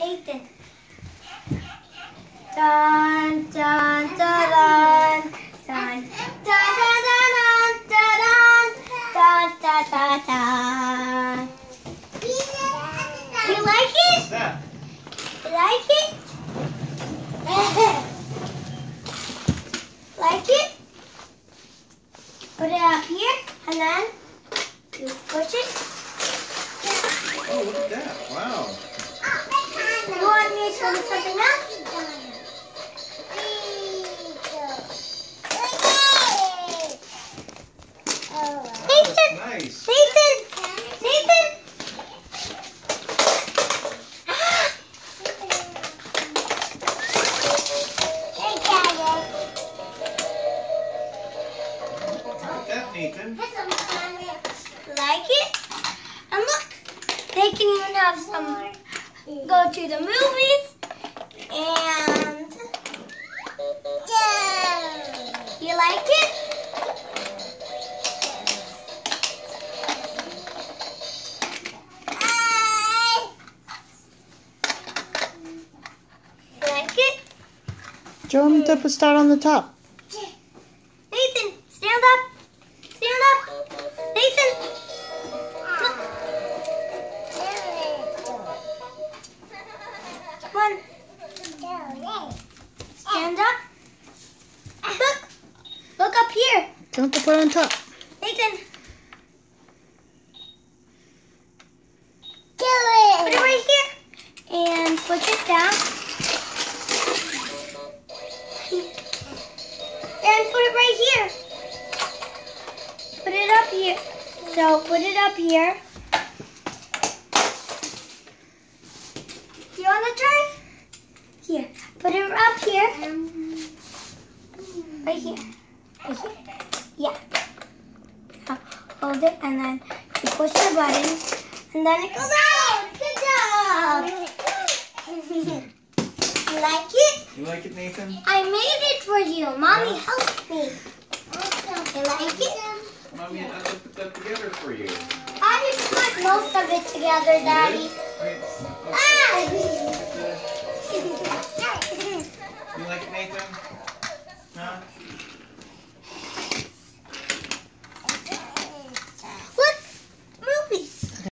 Nathan. Dun dun dun dun dun dun dun dun dun dun dun dun. You like it? You like it? Like it? Put it up here and then you push it. Oh, look at that. Wow. You want me to show you something else? Nathan! Nice. Nathan! Nathan! Look at that, Nathan. Like it? And look, they can even have some, go to the movies, and you like it? You like it? Show them to start on the top. Nathan, stand up. Stand up. Nathan. Look. Come on. Stand up. Look. Look up here. Tell them to put it on top. Nathan. Put it right here. And push it down. And put it right here. Put it up here. So put it up here. You want to try? Here. Put it up here. Right here. Right here. Yeah. Now, hold it and then you push the button and then it goes out. Good job. You like it? You like it, Nathan? I made it for you. Mommy helped me. You like it? Mommy, I put that together for you. I put most of it together, Daddy. Wait. Ah!